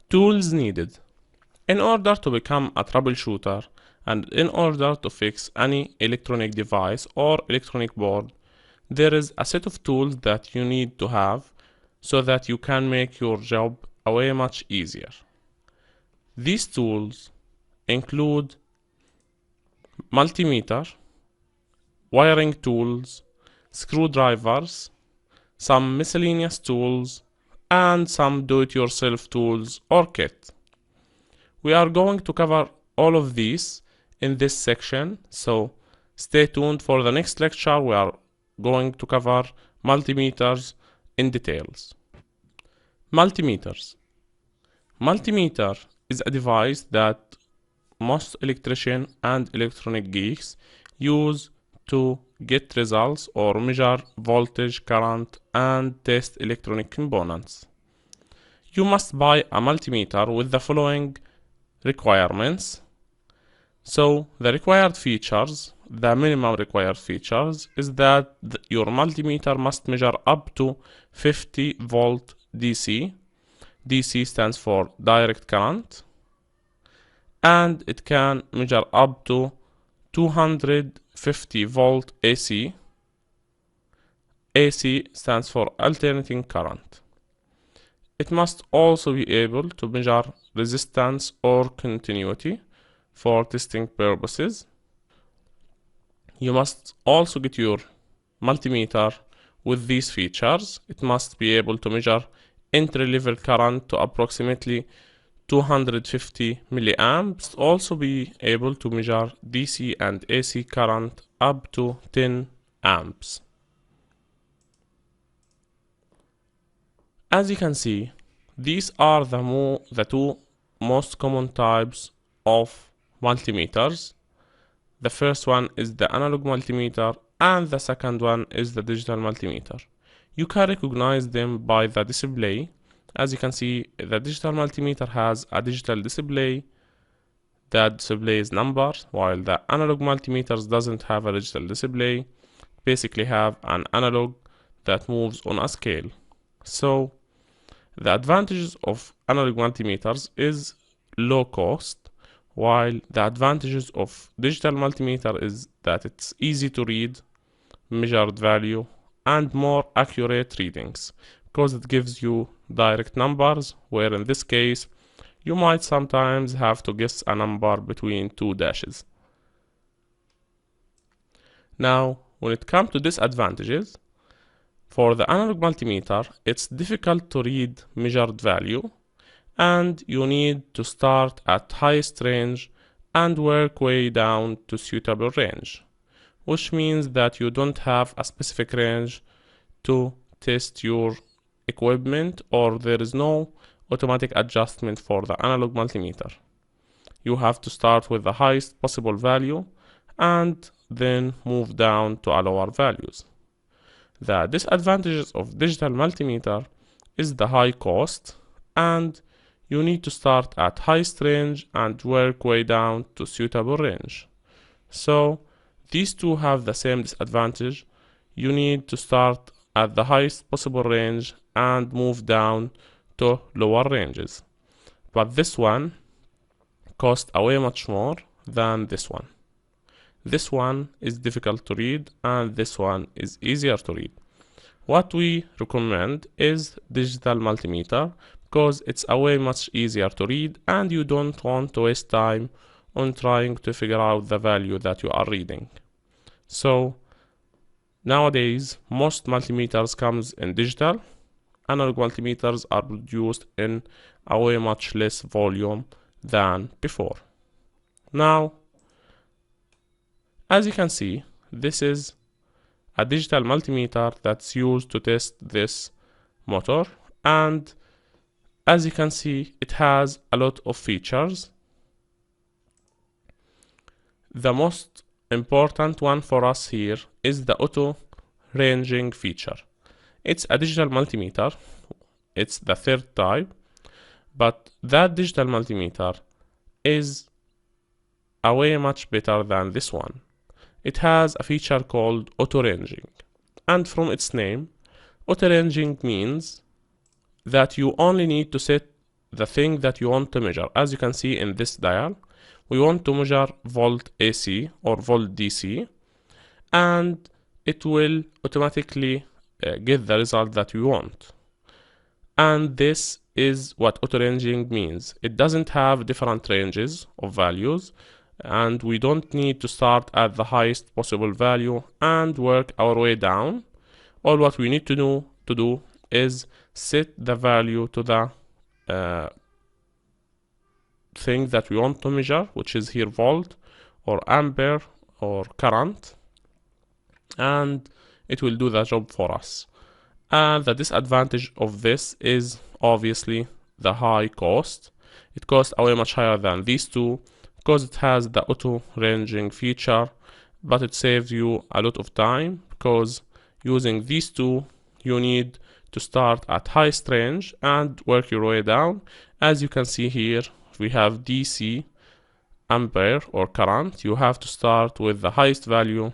Tools needed. In order to become a troubleshooter and in order to fix any electronic device or electronic board, there is a set of tools that you need to have so that you can make your job a way much easier. These tools include multimeter, wiring tools, screwdrivers, some miscellaneous tools, and some do-it-yourself tools or kit. We are going to cover all of these in this section, so stay tuned for the next lecture. We are going to cover multimeters in details. Multimeters. Multimeter is a device that most electrician and electronic geeks use to get results or measure voltage, current, and test electronic components. You must buy a multimeter with the following requirements. So the required features, the minimum required features, is that your multimeter must measure up to 50 volt DC. DC stands for direct current, and it can measure up to 250 volt AC. AC stands for alternating current. It must also be able to measure resistance or continuity for testing purposes. You must also get your multimeter with these features. It must be able to measure entry level current to approximately 250 milliamps, also be able to measure DC and AC current up to 10 amps. As you can see, these are the two most common types of multimeters. The first one is the analog multimeter and the second one is the digital multimeter. You can recognize them by the display. As you can see, the digital multimeter has a digital display that displays numbers, while the analog multimeters doesn't have a digital display. Basically have an analog that moves on a scale. So the advantages of analog multimeters is low cost, while the advantages of digital multimeter is that it's easy to read measured value and more accurate readings, because it gives you direct numbers, where in this case you might sometimes have to guess a number between two dashes. Now, when it comes to disadvantages, for the analog multimeter, it's difficult to read measured value, and you need to start at highest range and work way down to suitable range, which means that you don't have a specific range to test your equipment, or there is no automatic adjustment for the analog multimeter. You have to start with the highest possible value and then move down to lower values. The disadvantages of digital multimeter is the high cost, and you need to start at highest range and work way down to suitable range. So these two have the same disadvantage. You need to start at the highest possible range and move down to lower ranges. But this one costs way much more than this one. This one is difficult to read and this one is easier to read. What we recommend is digital multimeter, because it's way much easier to read and you don't want to waste time on trying to figure out the value that you are reading. So nowadays most multimeters comes in digital. Analog multimeters are produced in a way much less volume than before. Now, as you can see, this is a digital multimeter that's used to test this motor, and as you can see, it has a lot of features. The most important one for us here is the auto ranging feature. It's a digital multimeter. It's the third type, but that digital multimeter is way much better than this one. It has a feature called auto ranging, and from its name, auto ranging means that you only need to set the thing that you want to measure. As you can see in this dial, we want to measure volt AC or volt DC, and it will automatically get the result that we want. And this is what auto-ranging means. It doesn't have different ranges of values, and we don't need to start at the highest possible value and work our way down. All what we need to do is set the value to the thing that we want to measure, which is here volt or ampere or current, and it will do the job for us. And the disadvantage of this is obviously the high cost. It costs way much higher than these two because it has the auto ranging feature, but it saves you a lot of time because using these two you need to start at highest range and work your way down. As you can see here, we have DC, ampere or current. You have to start with the highest value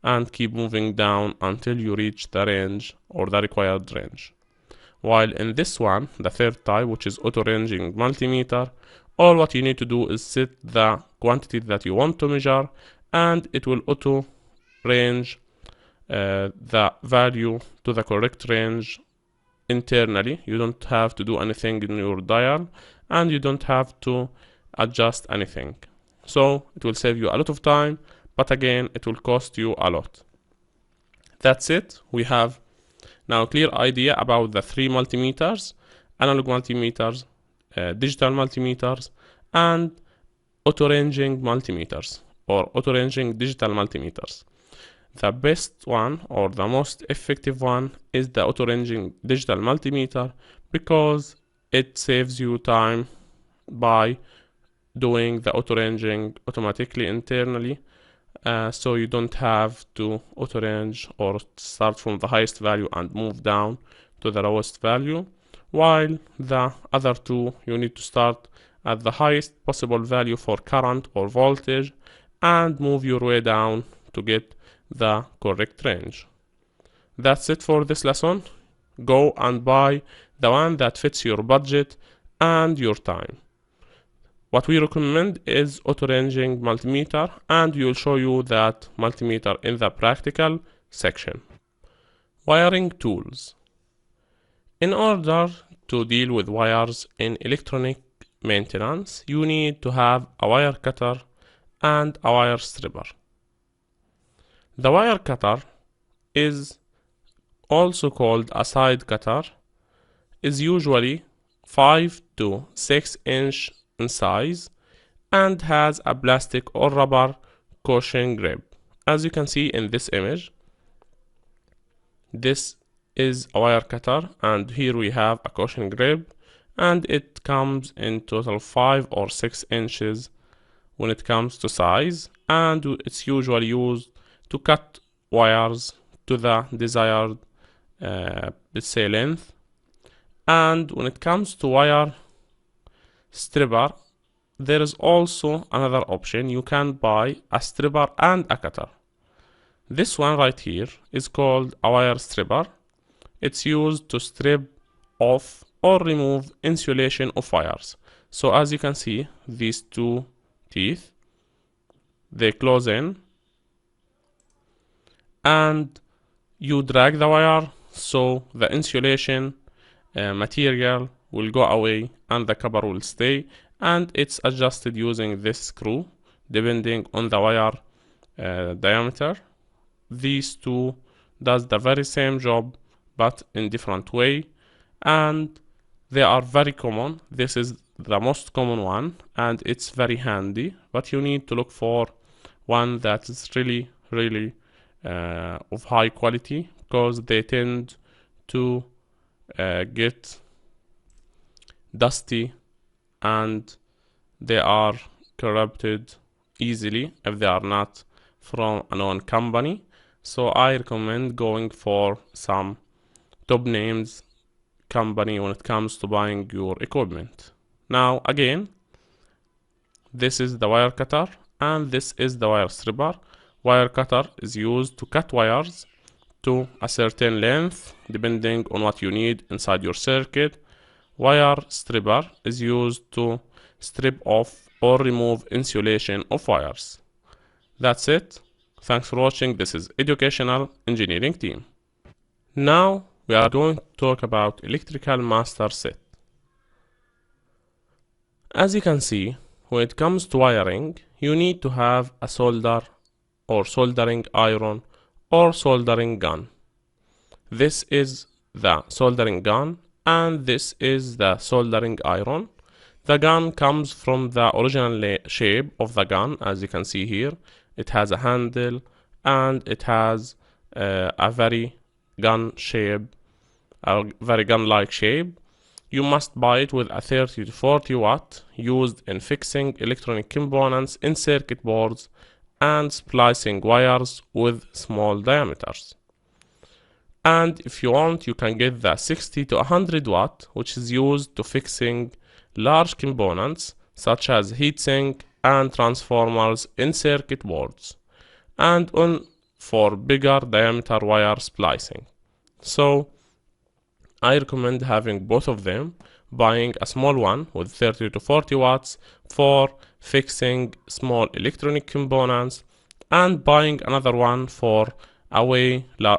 and keep moving down until you reach the range or the required range. While in this one, the third type, which is auto-ranging multimeter, all what you need to do is set the quantity that you want to measure, and it will auto-range the value to the correct range internally. You don't have to do anything in your dial, and you don't have to adjust anything. So it will save you a lot of time, but again, it will cost you a lot. That's it. We have now a clear idea about the three multimeters: analog multimeters, digital multimeters, and auto-ranging multimeters or auto-ranging digital multimeters. The best one or the most effective one is the auto-ranging digital multimeter because it saves you time by doing the auto-ranging automatically internally. So you don't have to auto-range or start from the highest value and move down to the lowest value, while the other two you need to start at the highest possible value for current or voltage and move your way down to get the correct range. That's it for this lesson. Go and buy the one that fits your budget and your time. What we recommend is auto-ranging multimeter, and we will show you that multimeter in the practical section. Wiring tools. In order to deal with wires in electronic maintenance, you need to have a wire cutter and a wire stripper. The wire cutter is also called a side cutter, is usually 5 to 6 inch in size and has a plastic or rubber cushion grip. As you can see in this image, this is a wire cutter, and here we have a cushion grip, and it comes in total 5 or 6 inches when it comes to size, and it's usually used to cut wires to the desired let's say length. And when it comes to wire stripper, there is also another option. You can buy a stripper and a cutter. This one right here is called a wire stripper. It's used to strip off or remove insulation of wires. So as you can see, these two teeth, they close in, and you drag the wire so the insulation material will go away and the copper will stay, and it's adjusted using this screw depending on the wire diameter. These two does the very same job but in different way, and they are very common. This is the most common one and it's very handy, but you need to look for one that is really of high quality, because they tend to get dusty and they are corrupted easily if they are not from a known company. So I recommend going for some top names company when it comes to buying your equipment. Now again, this is the wire cutter and this is the wire stripper. Wire cutter is used to cut wires to a certain length depending on what you need inside your circuit, Wire stripper is used to strip off or remove insulation of wires. That's it. Thanks for watching. This is Educational Engineering Team. Now we are going to talk about electrical master set. As you can see, when it comes to wiring, you need to have a solder or soldering iron or soldering gun. This is the soldering gun and this is the soldering iron. The gun comes from the original shape of the gun. As you can see here, it has a handle and it has a very gun-like shape. You must buy it with a 30 to 40 watt used in fixing electronic components in circuit boards and splicing wires with small diameters. And if you want, you can get the 60 to 100 watt, which is used to fixing large components such as heatsink and transformers in circuit boards, and for bigger diameter wire splicing. So I recommend having both of them, buying a small one with 30 to 40 watts for fixing small electronic components, and buying another one for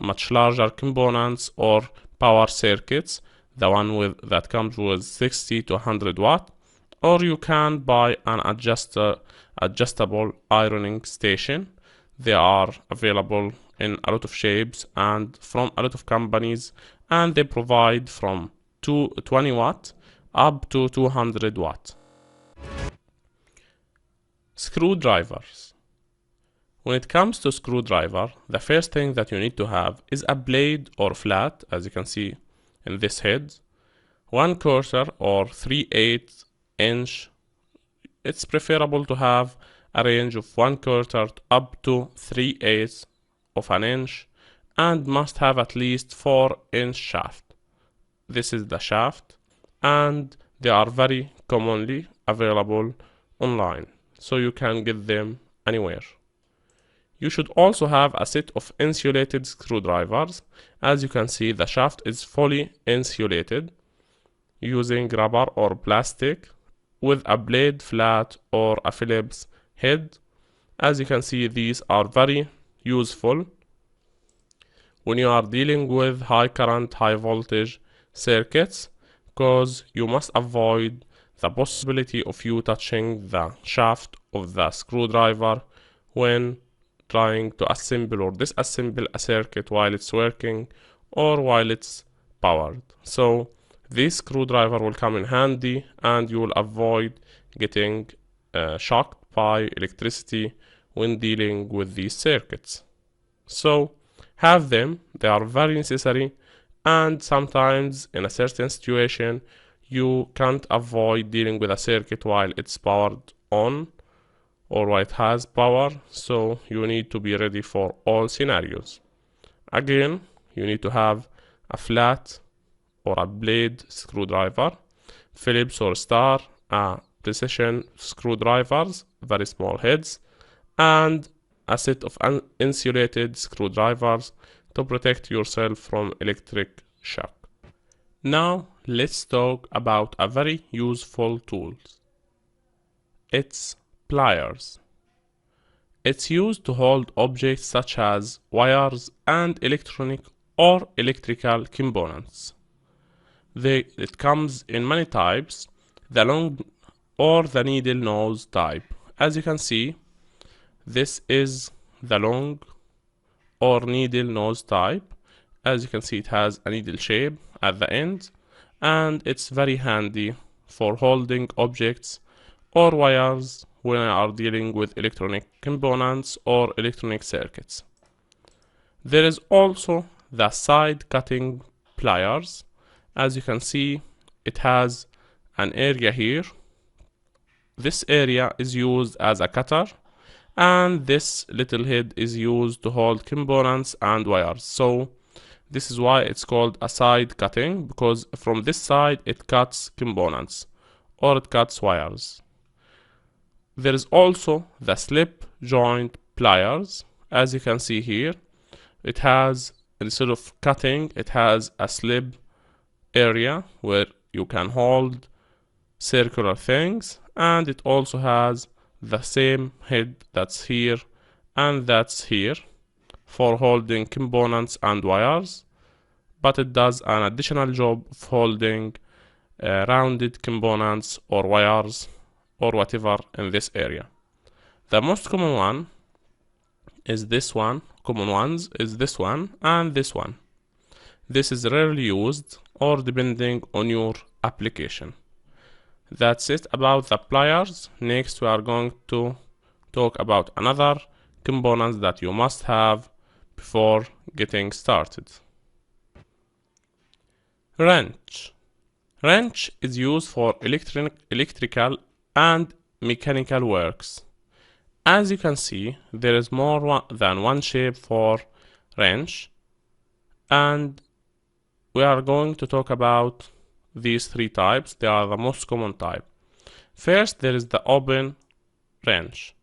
much larger components or power circuits, the one that comes with 60 to 100 watt. Or you can buy an adjustable ironing station. They are available in a lot of shapes and from a lot of companies, and they provide from 20 watt up to 200 watt. Screwdrivers. When it comes to screwdriver, the first thing that you need to have is a blade or flat, as you can see in this head, 1/4 or 3/8 inch. It's preferable to have a range of 1/4 up to 3/8 of an inch, and must have at least 4-inch shaft. This is the shaft, and they are very commonly available online, so you can get them anywhere. You should also have a set of insulated screwdrivers. As you can see, the shaft is fully insulated using rubber or plastic with a blade flat or a Phillips head. As you can see, these are very useful when you are dealing with high current, high voltage circuits, because you must avoid the possibility of you touching the shaft of the screwdriver when trying to assemble or disassemble a circuit while it's working or while it's powered. So this screwdriver will come in handy, and you will avoid getting shocked by electricity when dealing with these circuits. So have them, they are very necessary, and sometimes in a certain situation you can't avoid dealing with a circuit while it's powered on or while it has power, so you need to be ready for all scenarios. Again, you need to have a flat or a blade screwdriver, Phillips or Star, precision screwdrivers, very small heads, and a set of insulated screwdrivers to protect yourself from electric shock. Now let's talk about a very useful tool. It's pliers. It's used to hold objects such as wires and electronic or electrical components. It comes in many types, the long or the needle nose type. As you can see, this is the long or needle nose type. As you can see, it has a needle shape at the end, and it's very handy for holding objects or wires when I are dealing with electronic components or electronic circuits. There is also the side cutting pliers. As you can see, it has an area here. This area is used as a cutter, and this little head is used to hold components and wires. So this is why it's called a side cutting, because from this side it cuts components or it cuts wires. There is also the slip joint pliers. As you can see here, it has, instead of cutting, it has a slip area where you can hold circular things, and it also has the same head that's here and that's here for holding components and wires, but it does an additional job of holding rounded components or wires or whatever in this area. The most common one is this one, common ones is this one and this one. This is rarely used or depending on your application. That's it about the pliers. Next we are going to talk about another components that you must have before getting started. Wrench. Wrench is used for electrical and mechanical works. As you can see, there is more than one shape for wrench, and we are going to talk about these three types. They are the most common type. First, there is the open wrench.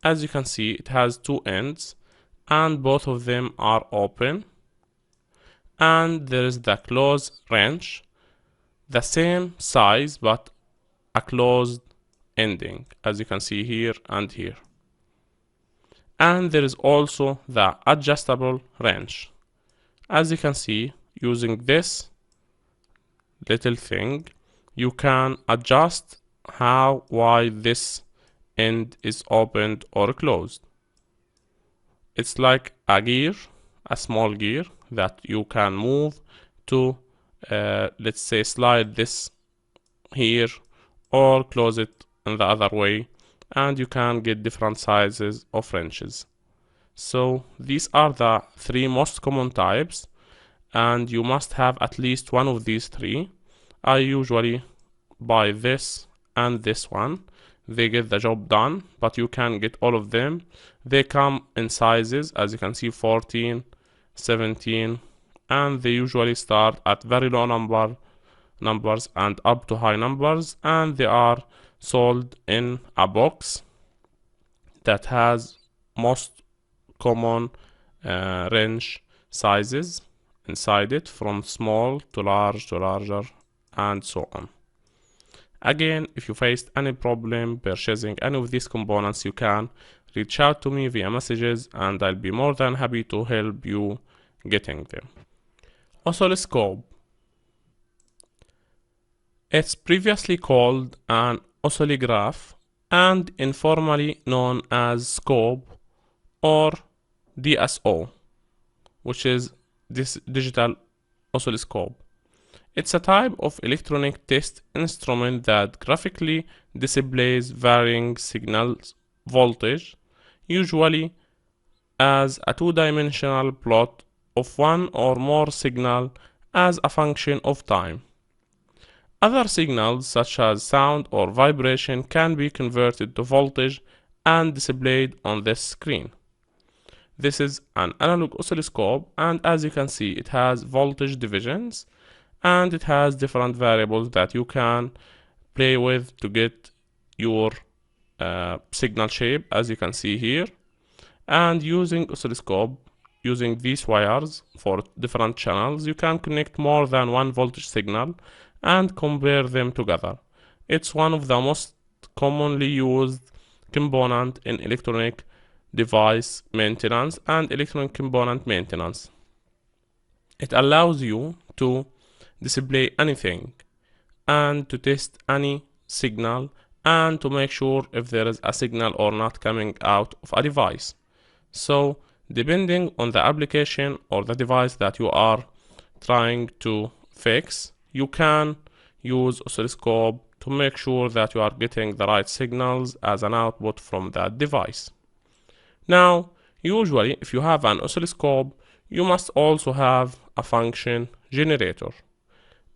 As you can see, it has two ends and both of them are open. And there is the closed wrench, the same size but a closed ending, as you can see here and here. And there is also the adjustable wrench. As you can see, using this little thing, you can adjust how wide this end is opened or closed. It's like a gear, a small gear that you can move to, let's say, slide this here or close it in the other way, and you can get different sizes of wrenches. So these are the three most common types, and you must have at least one of these three. I usually buy this and this one. They get the job done, but you can get all of them. They come in sizes, as you can see, 14, 17, and they usually start at very low numbers and up to high numbers, and they are sold in a box that has most common wrench sizes inside it, from small to larger and so on. Again, if you faced any problem purchasing any of these components, you can reach out to me via messages and I'll be more than happy to help you getting them. Oscilloscope. It's previously called an oscillograph and informally known as scope or DSO, which is this digital oscilloscope. It's a type of electronic test instrument that graphically displays varying signals voltage, usually as a two-dimensional plot of one or more signal as a function of time. Other signals such as sound or vibration can be converted to voltage and displayed on this screen. This is an analog oscilloscope, and as you can see, it has voltage divisions and it has different variables that you can play with to get your signal shape, as you can see here. And using oscilloscope, using these wires for different channels, you can connect more than one voltage signal and compare them together. It's one of the most commonly used component in electronic device maintenance and electronic component maintenance. It allows you to display anything and to test any signal and to make sure if there is a signal or not coming out of a device. So depending on the application or the device that you are trying to fix, you can use oscilloscope to make sure that you are getting the right signals as an output from that device. Now, usually if you have an oscilloscope, you must also have a function generator.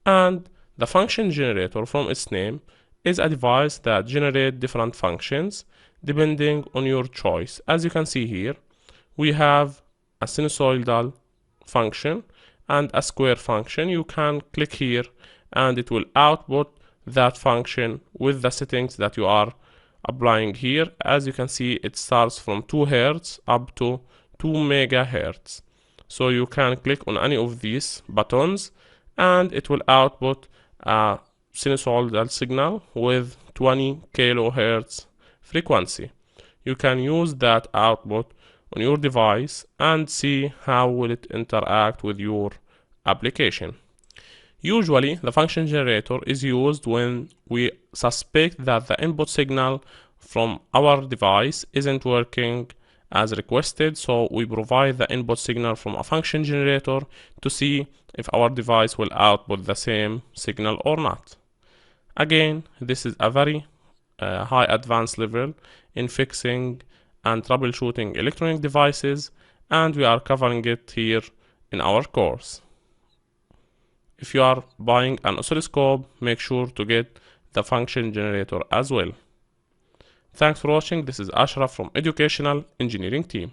And the function generator, from its name, is a device that generates different functions depending on your choice. As you can see here, we have a sinusoidal function and a square function. You can click here and it will output that function with the settings that you are applying here. As you can see, it starts from 2 Hz up to 2 megahertz. So you can click on any of these buttons and it will output a sinusoidal signal with 20 kHz frequency. You can use that output on your device and see how will it interact with your application. Usually, the function generator is used when we suspect that the input signal from our device isn't working as requested, so we provide the input signal from a function generator to see if our device will output the same signal or not. Again, this is a very high advanced level in fixing and troubleshooting electronic devices, and we are covering it here in our course. If you are buying an oscilloscope, make sure to get the function generator as well. Thanks for watching. This is Ashraf from Educational Engineering Team.